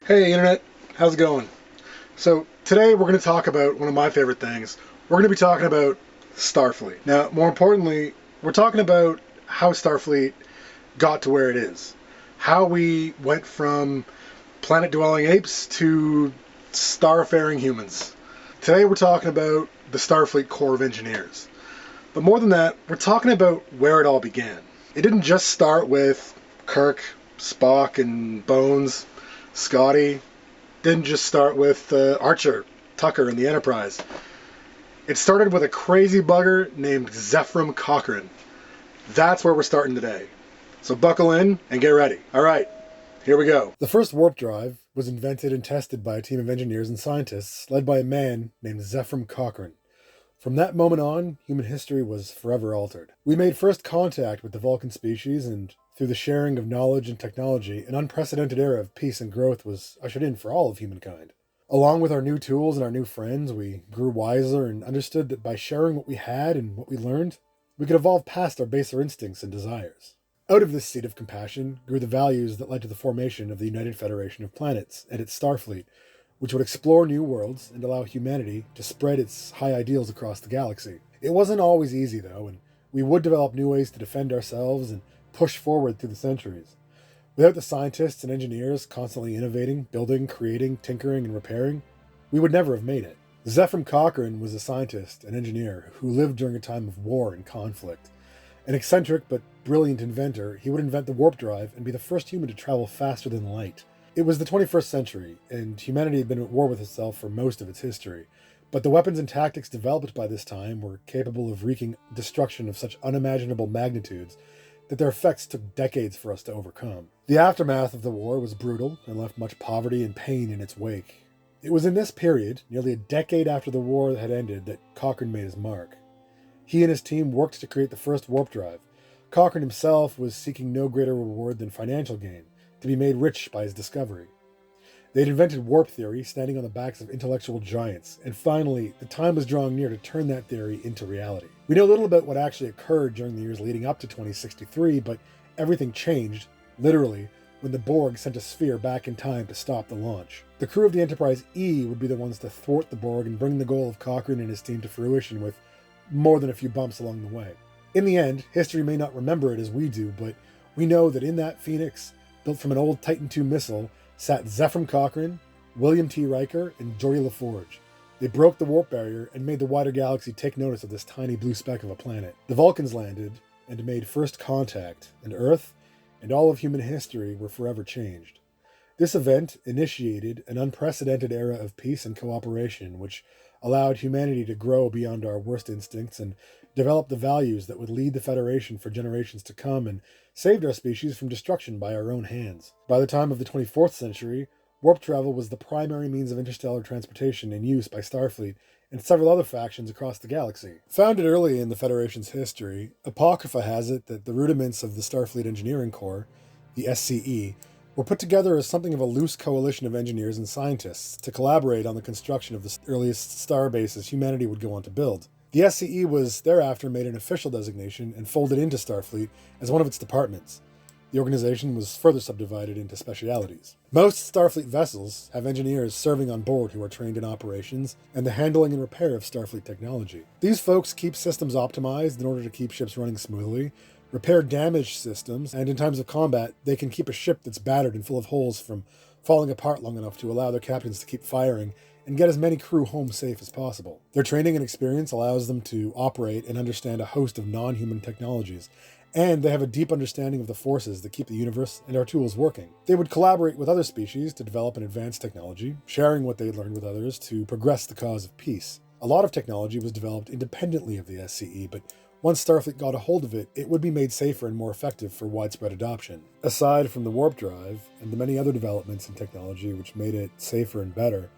Hey Internet, how's it going? So today we're going to talk about one of my favorite things. We're going to be talking about Starfleet. Now, more importantly, we're talking about how Starfleet got to where it is. How we went from planet-dwelling apes to starfaring humans. Today we're talking about the Starfleet Corps of Engineers. But more than that, we're talking about where it all began. It didn't just start with Kirk, Spock, and Bones, Scotty. Didn't just start with Archer, Tucker, and the Enterprise. It started with a crazy bugger named Zephram Cochrane. That's where we're starting today. So buckle in and get ready. All right, here we go. The first warp drive was invented and tested by a team of engineers and scientists led by a man named Zephram Cochrane. From that moment on, human history was forever altered. We made first contact with the Vulcan species, and through the sharing of knowledge and technology, an unprecedented era of peace and growth was ushered in for all of humankind. Along with our new tools and our new friends, we grew wiser and understood that by sharing what we had and what we learned, we could evolve past our baser instincts and desires. Out of this seed of compassion grew the values that led to the formation of the United Federation of Planets and its Starfleet, which would explore new worlds and allow humanity to spread its high ideals across the galaxy. It wasn't always easy, though, and we would develop new ways to defend ourselves and push forward through the centuries. Without the scientists and engineers constantly innovating, building, creating, tinkering, and repairing, we would never have made it. Zephram Cochrane was a scientist and engineer who lived during a time of war and conflict. An eccentric but brilliant inventor, he would invent the warp drive and be the first human to travel faster than light. It was the 21st century, and humanity had been at war with itself for most of its history, but the weapons and tactics developed by this time were capable of wreaking destruction of such unimaginable magnitudes that their effects took decades for us to overcome. The aftermath of the war was brutal and left much poverty and pain in its wake. It was in this period, nearly a decade after the war had ended, that Cochrane made his mark. He and his team worked to create the first warp drive. Cochrane himself was seeking no greater reward than financial gain, to be made rich by his discovery. They'd invented warp theory, standing on the backs of intellectual giants, and finally, the time was drawing near to turn that theory into reality. We know little about what actually occurred during the years leading up to 2063, but everything changed, literally, when the Borg sent a sphere back in time to stop the launch. The crew of the Enterprise E would be the ones to thwart the Borg and bring the goal of Cochrane and his team to fruition with more than a few bumps along the way. In the end, history may not remember it as we do, but we know that in that Phoenix, built from an old Titan II missile, sat Zephram Cochrane, William T. Riker, and Geordi LaForge. They broke the warp barrier and made the wider galaxy take notice of this tiny blue speck of a planet. The Vulcans landed and made first contact, and Earth and all of human history were forever changed. This event initiated an unprecedented era of peace and cooperation, which allowed humanity to grow beyond our worst instincts and develop the values that would lead the Federation for generations to come and saved our species from destruction by our own hands. By the time of the 24th century, warp travel was the primary means of interstellar transportation in use by Starfleet and several other factions across the galaxy. Founded early in the Federation's history, Apocrypha has it that the rudiments of the Starfleet Engineering Corps, the SCE, were put together as something of a loose coalition of engineers and scientists to collaborate on the construction of the earliest star bases humanity would go on to build. The SCE was thereafter made an official designation and folded into Starfleet as one of its departments. The organization was further subdivided into specialities. Most Starfleet vessels have engineers serving on board who are trained in operations and the handling and repair of Starfleet technology. These folks keep systems optimized in order to keep ships running smoothly, repair damaged systems, and in times of combat, they can keep a ship that's battered and full of holes from falling apart long enough to allow their captains to keep firing and get as many crew home safe as possible. Their training and experience allows them to operate and understand a host of non-human technologies, and they have a deep understanding of the forces that keep the universe and our tools working. They would collaborate with other species to develop an advanced technology, sharing what they'd learned with others to progress the cause of peace. A lot of technology was developed independently of the SCE, but once Starfleet got a hold of it, it would be made safer and more effective for widespread adoption. Aside from the warp drive and the many other developments in technology which made it safer and better,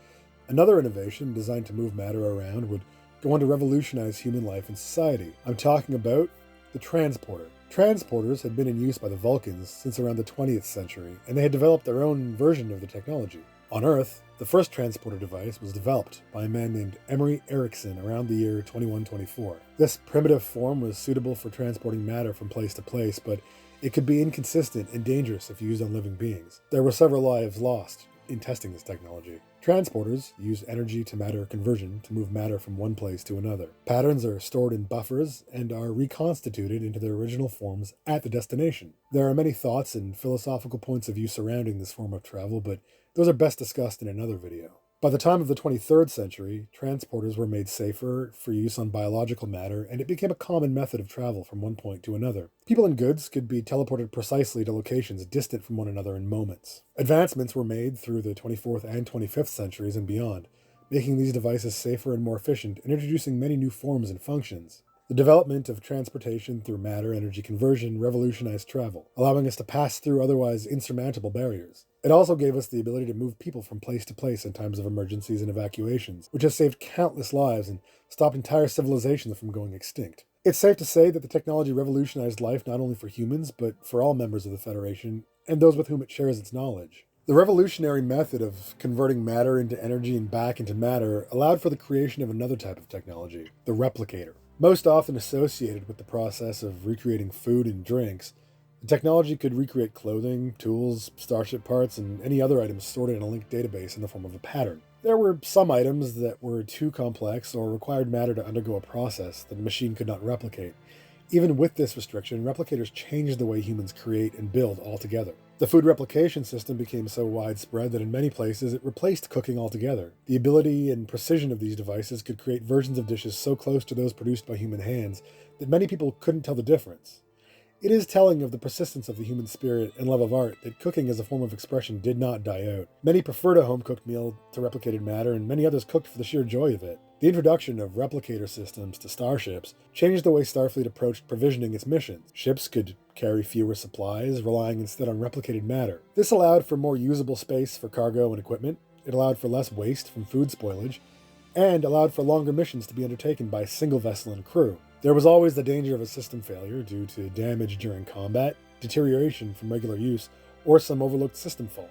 another innovation designed to move matter around would go on to revolutionize human life and society. I'm talking about the transporter. Transporters had been in use by the Vulcans since around the 20th century, and they had developed their own version of the technology. On Earth, the first transporter device was developed by a man named Emery Erickson around the year 2124. This primitive form was suitable for transporting matter from place to place, but it could be inconsistent and dangerous if used on living beings. There were several lives lost in testing this technology. Transporters use energy to matter conversion to move matter from one place to another. Patterns are stored in buffers and are reconstituted into their original forms at the destination. There are many thoughts and philosophical points of view surrounding this form of travel, but those are best discussed in another video. By the time of the 23rd century, transporters were made safer for use on biological matter, and it became a common method of travel from one point to another. People and goods could be teleported precisely to locations distant from one another in moments. Advancements were made through the 24th and 25th centuries and beyond, making these devices safer and more efficient and introducing many new forms and functions. The development of transportation through matter-energy conversion revolutionized travel, allowing us to pass through otherwise insurmountable barriers. It also gave us the ability to move people from place to place in times of emergencies and evacuations, which has saved countless lives and stopped entire civilizations from going extinct. It's safe to say that the technology revolutionized life not only for humans, but for all members of the Federation, and those with whom it shares its knowledge. The revolutionary method of converting matter into energy and back into matter allowed for the creation of another type of technology, the replicator. Most often associated with the process of recreating food and drinks, the technology could recreate clothing, tools, starship parts, and any other items stored in a linked database in the form of a pattern. There were some items that were too complex or required matter to undergo a process that a machine could not replicate. Even with this restriction, replicators changed the way humans create and build altogether. The food replication system became so widespread that in many places it replaced cooking altogether. The ability and precision of these devices could create versions of dishes so close to those produced by human hands that many people couldn't tell the difference. It is telling of the persistence of the human spirit and love of art that cooking as a form of expression did not die out. Many preferred a home-cooked meal to replicated matter, and many others cooked for the sheer joy of it. The introduction of replicator systems to starships changed the way Starfleet approached provisioning its missions. Ships could carry fewer supplies, relying instead on replicated matter. This allowed for more usable space for cargo and equipment, it allowed for less waste from food spoilage, and allowed for longer missions to be undertaken by a single vessel and crew. There was always the danger of a system failure due to damage during combat, deterioration from regular use, or some overlooked system fault.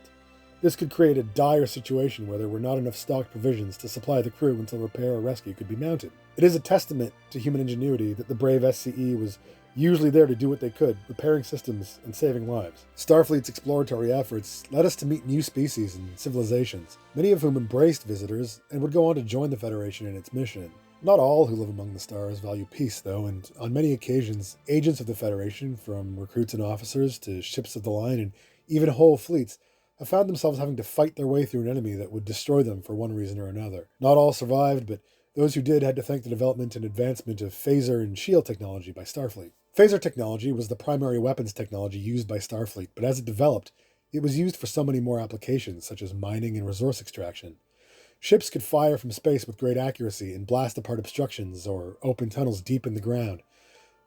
This could create a dire situation where there were not enough stocked provisions to supply the crew until repair or rescue could be mounted. It is a testament to human ingenuity that the brave SCE was usually there to do what they could, repairing systems and saving lives. Starfleet's exploratory efforts led us to meet new species and civilizations, many of whom embraced visitors and would go on to join the Federation in its mission. Not all who live among the stars value peace, though, and on many occasions, agents of the Federation, from recruits and officers to ships of the line and even whole fleets, have found themselves having to fight their way through an enemy that would destroy them for one reason or another. Not all survived, but those who did had to thank the development and advancement of phaser and shield technology by Starfleet. Phaser technology was the primary weapons technology used by Starfleet, but as it developed, it was used for so many more applications, such as mining and resource extraction. Ships could fire from space with great accuracy and blast apart obstructions or open tunnels deep in the ground.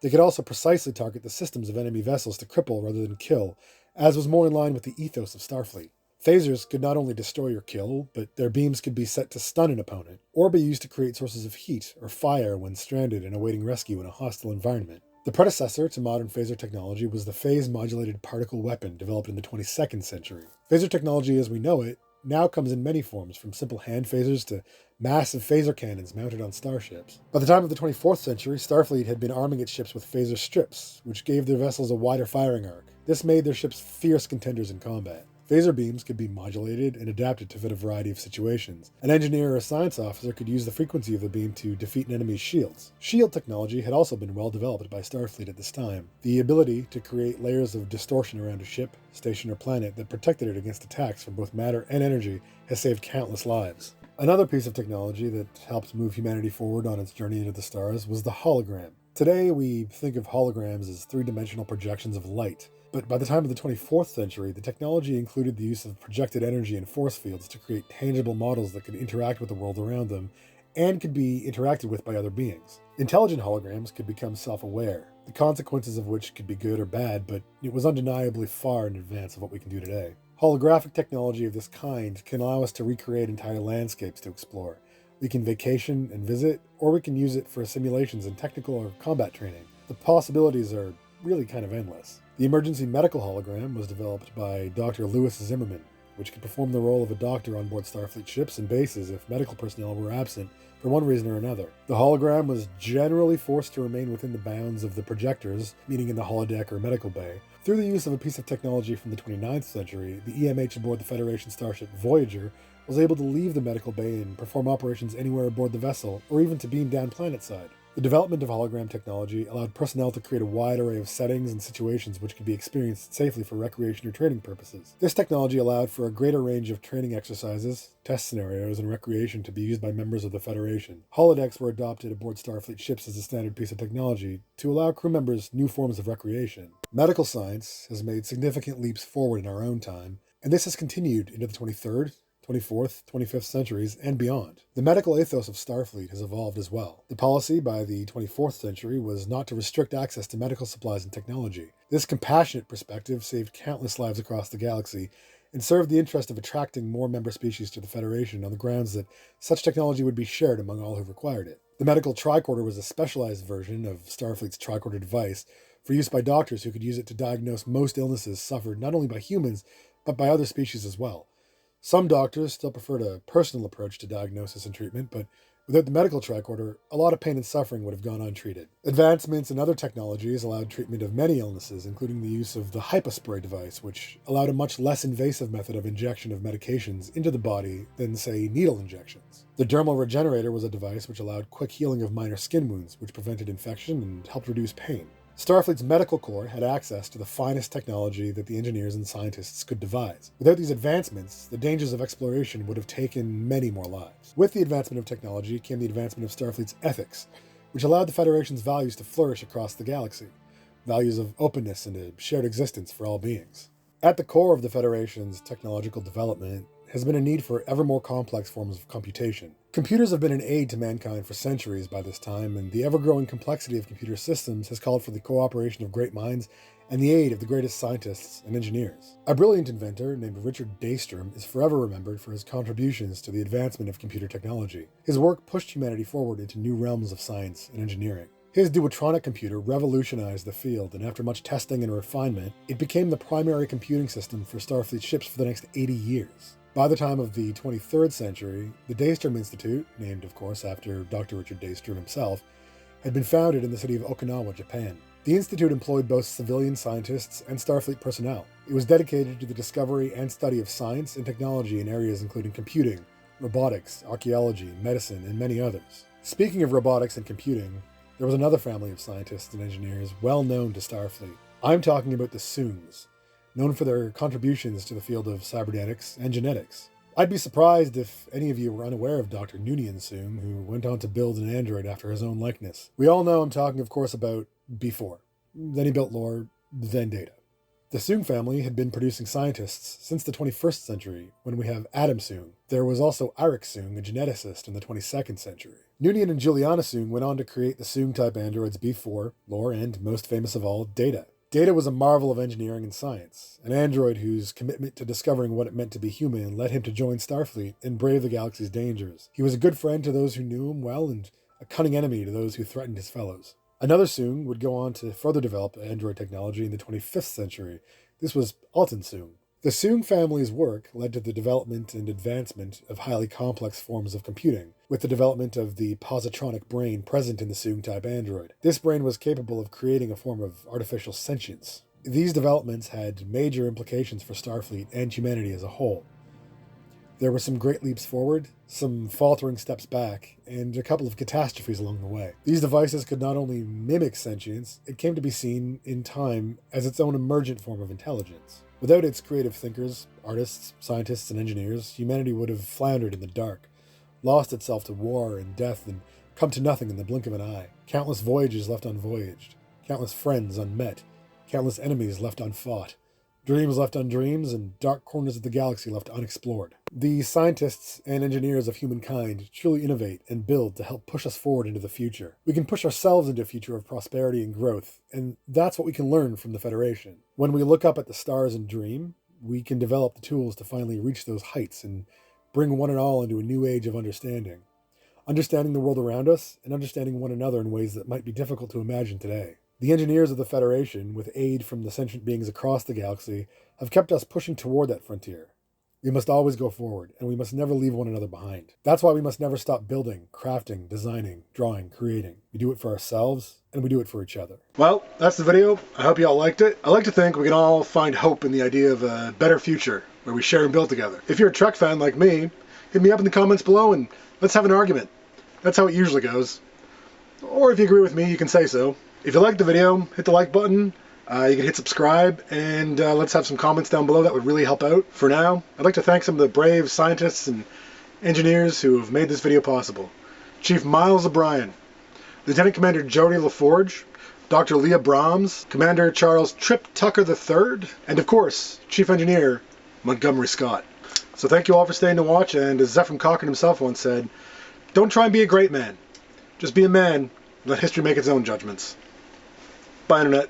They could also precisely target the systems of enemy vessels to cripple rather than kill, as was more in line with the ethos of Starfleet. Phasers could not only destroy or kill, but their beams could be set to stun an opponent, or be used to create sources of heat or fire when stranded and awaiting rescue in a hostile environment. The predecessor to modern phaser technology was the phase-modulated particle weapon developed in the 22nd century. Phaser technology as we know it now comes in many forms, from simple hand phasers to massive phaser cannons mounted on starships. By the time of the 24th century, Starfleet had been arming its ships with phaser strips, which gave their vessels a wider firing arc. This made their ships fierce contenders in combat. Phaser beams could be modulated and adapted to fit a variety of situations. An engineer or a science officer could use the frequency of the beam to defeat an enemy's shields. Shield technology had also been well developed by Starfleet at this time. The ability to create layers of distortion around a ship, station, or planet that protected it against attacks from both matter and energy has saved countless lives. Another piece of technology that helped move humanity forward on its journey into the stars was the hologram. Today we think of holograms as three-dimensional projections of light. But by the time of the 24th century, the technology included the use of projected energy and force fields to create tangible models that could interact with the world around them and could be interacted with by other beings. Intelligent holograms could become self-aware, the consequences of which could be good or bad, but it was undeniably far in advance of what we can do today. Holographic technology of this kind can allow us to recreate entire landscapes to explore. We can vacation and visit, or we can use it for simulations and technical or combat training. The possibilities are really kind of endless. The emergency medical hologram was developed by Dr. Louis Zimmerman, which could perform the role of a doctor on board Starfleet ships and bases if medical personnel were absent for one reason or another. The hologram was generally forced to remain within the bounds of the projectors, meaning in the holodeck or medical bay, Through the use of a piece of technology from the 29th century, the EMH aboard the Federation starship Voyager was able to leave the medical bay and perform operations anywhere aboard the vessel, or even to beam down planetside. The development of hologram technology allowed personnel to create a wide array of settings and situations which could be experienced safely for recreation or training purposes. This technology allowed for a greater range of training exercises, test scenarios, and recreation to be used by members of the Federation. Holodecks were adopted aboard Starfleet ships as a standard piece of technology to allow crew members new forms of recreation. Medical science has made significant leaps forward in our own time, and this has continued into the 23rd, 24th, 25th centuries, and beyond. The medical ethos of Starfleet has evolved as well. The policy by the 24th century was not to restrict access to medical supplies and technology. This compassionate perspective saved countless lives across the galaxy and served the interest of attracting more member species to the Federation on the grounds that such technology would be shared among all who required it. The medical tricorder was a specialized version of Starfleet's tricorder device for use by doctors who could use it to diagnose most illnesses suffered not only by humans, but by other species as well. Some doctors still preferred a personal approach to diagnosis and treatment, but without the medical tricorder, a lot of pain and suffering would have gone untreated. Advancements in other technologies allowed treatment of many illnesses, including the use of the hypospray device, which allowed a much less invasive method of injection of medications into the body than, say, needle injections. The dermal regenerator was a device which allowed quick healing of minor skin wounds, which prevented infection and helped reduce pain. Starfleet's medical corps had access to the finest technology that the engineers and scientists could devise. Without these advancements, the dangers of exploration would have taken many more lives. With the advancement of technology came the advancement of Starfleet's ethics, which allowed the Federation's values to flourish across the galaxy. Values of openness and a shared existence for all beings. At the core of the Federation's technological development has been a need for ever more complex forms of computation. Computers have been an aid to mankind for centuries by this time, and the ever-growing complexity of computer systems has called for the cooperation of great minds and the aid of the greatest scientists and engineers. A brilliant inventor named Richard Daystrom is forever remembered for his contributions to the advancement of computer technology. His work pushed humanity forward into new realms of science and engineering. His duotronic computer revolutionized the field, and after much testing and refinement, it became the primary computing system for Starfleet ships for the next 80 years. By the time of the 23rd century, the Daystrom Institute, named of course after Dr. Richard Daystrom himself, had been founded in the city of Okinawa, Japan. The institute employed both civilian scientists and Starfleet personnel. It was dedicated to the discovery and study of science and technology in areas including computing, robotics, archaeology, medicine, and many others. Speaking of robotics and computing, there was another family of scientists and engineers well known to Starfleet. I'm talking about the Soongs, known for their contributions to the field of cybernetics and genetics. I'd be surprised if any of you were unaware of Dr. Noonien Soong, who went on to build an android after his own likeness. We all know I'm talking, of course, about B4. Then he built Lore, then Data. The Soong family had been producing scientists since the 21st century, when we have Adam Soong. There was also Eric Soong, a geneticist, in the 22nd century. Noonien and Juliana Soong went on to create the Soong-type androids B4, Lore, and, most famous of all, Data. Data was a marvel of engineering and science, an android whose commitment to discovering what it meant to be human led him to join Starfleet and brave the galaxy's dangers. He was a good friend to those who knew him well and a cunning enemy to those who threatened his fellows. Another Soong would go on to further develop android technology in the 25th century. This was Alton Soong. The Soong family's work led to the development and advancement of highly complex forms of computing, with the development of the positronic brain present in the Soong-type android. This brain was capable of creating a form of artificial sentience. These developments had major implications for Starfleet and humanity as a whole. There were some great leaps forward, some faltering steps back, and a couple of catastrophes along the way. These devices could not only mimic sentience, it came to be seen in time as its own emergent form of intelligence. Without its creative thinkers, artists, scientists, and engineers, humanity would have floundered in the dark, lost itself to war and death, and come to nothing in the blink of an eye. Countless voyages left unvoyaged, countless friends unmet, countless enemies left unfought, dreams left undreams, and dark corners of the galaxy left unexplored. The scientists and engineers of humankind truly innovate and build to help push us forward into the future. We can push ourselves into a future of prosperity and growth, and that's what we can learn from the Federation. When we look up at the stars and dream, we can develop the tools to finally reach those heights and bring one and all into a new age of understanding. Understanding the world around us and understanding one another in ways that might be difficult to imagine today. The engineers of the Federation, with aid from the sentient beings across the galaxy, have kept us pushing toward that frontier. We must always go forward, and we must never leave one another behind. That's why we must never stop building, crafting, designing, drawing, creating. We do it for ourselves, and we do it for each other. Well, that's the video. I hope you all liked it. I like to think we can all find hope in the idea of a better future where we share and build together. If you're a Trek fan like me, hit me up in the comments below and let's have an argument. That's how it usually goes. Or if you agree with me, you can say so. If you liked the video, hit the like button. You can hit subscribe, and let's have some comments down below. That would really help out. For now, I'd like to thank some of the brave scientists and engineers who have made this video possible. Chief Miles O'Brien, Lieutenant Commander Jody LaForge, Dr. Leah Brahms, Commander Charles Trip Tucker III, and of course, Chief Engineer Montgomery Scott. So thank you all for staying to watch, and as Zephyr Cochrane himself once said, don't try and be a great man. Just be a man and let history make its own judgments. Bye, Internet.